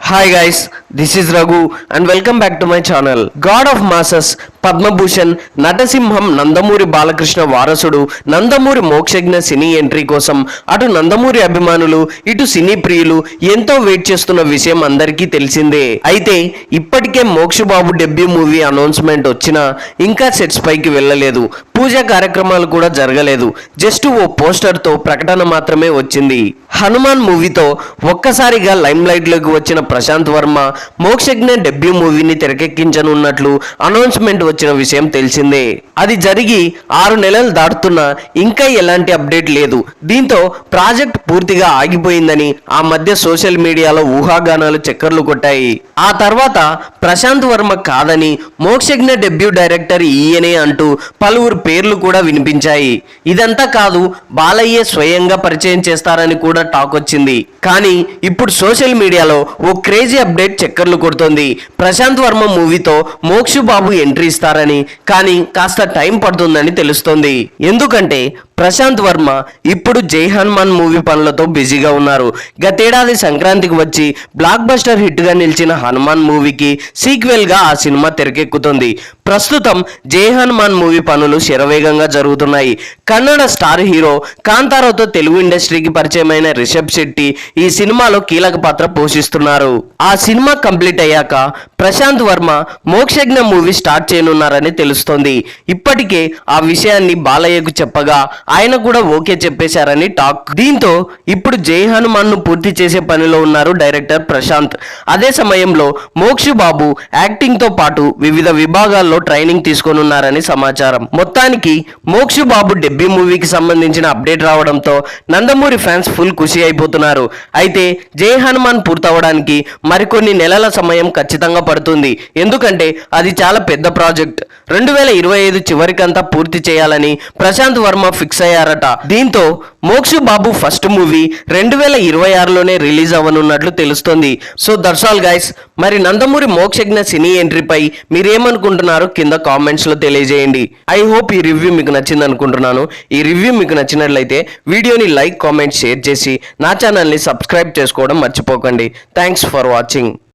Hi guys, this is Raghu and welcome back to my channel. God of Masses, Padma Bhushan, నటసింహం Nandamuri Balakrishna వారసుడు నందమూరి మోక్షజ్ఞ సినీ entry కోసం అటు నందమూరి అభిమానులు ఇటు సినీ ప్రియులు ఎంతో వెయిట్ చేస్తున్న విషయం అందరికీ తెలిసిందే. అయితే ఇప్పటికే మోక్షబాబు డెబ్యూ మూవీ అనౌన్స్మెంట్ వచ్చినా ఇంకా సెట్స్ పైకి వెళ్ళలేదు. పూజా కార్యక్రమాలు కూడా జరగలేదు. జస్ట్ ఓ పోస్టర్ తో ప్రకటన మాత్రమే వచ్చింది. హనుమాన్ మూవీతో ఒక్కసారిగా లైమ్ లైట్ లోకి వచ్చిన ప్రశాంత్ వర్మ మోక్షజ్ఞ డెబ్యూ మూవీని తెరకెక్కించనున్నట్లు అనౌన్స్మెంట్ వచ్చిన విషయం తెలిసిందే. అది జరిగి 6 నెలలు దాటుతున్నా ఇంకా ఎలాంటి అప్డేట్ లేదు. దీంతో ప్రాజెక్ట్ పూర్తిగా ఆగిపోయిందని ఆ మధ్య సోషల్ మీడియాలో ఊహాగానాలు చక్కర్లు కొట్టాయి. ఆ తర్వాత ప్రశాంత్ వర్మ కాదని మోక్షజ్ఞ డెబ్యూ డైరెక్టర్ ఈయనే అంటూ పలువురు పేర్లు కూడా వినిపించాయి. ఇదంతా కాదు, బాలయ్యే స్వయంగా పరిచయం చేస్తారని కూడా టాక్ వచ్చింది. కానీ ఇప్పుడు సోషల్ మీడియాలో ఓ క్రేజీ అప్డేట్ చక్కర్లు కొడుతోంది. ప్రశాంత్ వర్మ మూవీతో మోక్షు బాబు ఎంట్రీ ఇస్తారని, కానీ కాస్త టైం పడుతుందని తెలుస్తోంది. ఎందుకంటే ప్రశాంత్ వర్మ ఇప్పుడు జై హనుమాన్ మూవీ పనులతో బిజీగా ఉన్నారు. గతేడాది సంక్రాంతికి వచ్చి బ్లాక్ బస్టర్ హిట్ గా నిలిచిన హనుమాన్ మూవీకి సీక్వెల్ గా ఆ సినిమా తెరకెక్కుతుంది. ప్రస్తుతం జై హనుమాన్ మూవీ పనులు శరవేగంగా జరుగుతున్నాయి. కన్నడ స్టార్ హీరో కాంతారావుతో తెలుగు ఇండస్ట్రీకి పరిచయమైన రిషబ్ శెట్టి ఈ సినిమాలో కీలక పాత్ర పోషిస్తున్నారు. ఆ సినిమా కంప్లీట్ అయ్యాక ప్రశాంత్ వర్మ మోక్షజ్ఞ మూవీ స్టార్ట్ చేయనున్నారని తెలుస్తోంది. ఇప్పటికే ఆ విషయాన్ని బాలయ్యకు చెప్పగా ఆయన కూడా ఓకే చెప్పేశారని టాక్. దీంతో ఇప్పుడు జై హనుమాన్ ను పూర్తి చేసే పనిలో ఉన్నారు డైరెక్టర్ ప్రశాంత్. అదే సమయంలో మోక్షు బాబు యాక్టింగ్ తో పాటు వివిధ విభాగాల్లో ట్రైనింగ్ తీసుకోనున్నారని సమాచారం. మొత్తానికి మోక్షు బాబు డెబ్యూ మూవీకి సంబంధించిన అప్డేట్ రావడంతో నందమూరి ఫ్యాన్స్ ఫుల్ ఖుషి అయిపోతున్నారు. అయితే జై హనుమాన్ పూర్తవడానికి మరికొన్ని నెలల సమయం ఖచ్చితంగా పడుతుంది. ఎందుకంటే అది చాలా పెద్ద ప్రాజెక్ట్. 2025 చివరికంతా పూర్తి చేయాలని ప్రశాంత్ వర్మ ఫిక్స్ అయ్యారట. దీంతో మోక్షు బాబు ఫస్ట్ మూవీ 2026లోనే రిలీజ్ అవ్వనున్నట్లు తెలుస్తోంది. So that's all guys. మరి నందమూరి మోక్షజ్ఞ సినీ ఎంట్రీపై మీరేమనుకుంటున్నారో కింద కామెంట్స్ లో తెలియజేయండి. ఐ హోప్ ఈ రివ్యూ మీకు నచ్చింది అనుకుంటున్నాను. ఈ రివ్యూ మీకు నచ్చినట్లయితే వీడియోని లైక్, కామెంట్, షేర్ చేసి నా ఛానల్ని సబ్స్క్రైబ్ చేసుకోవడం మర్చిపోకండి. Thanks for watching.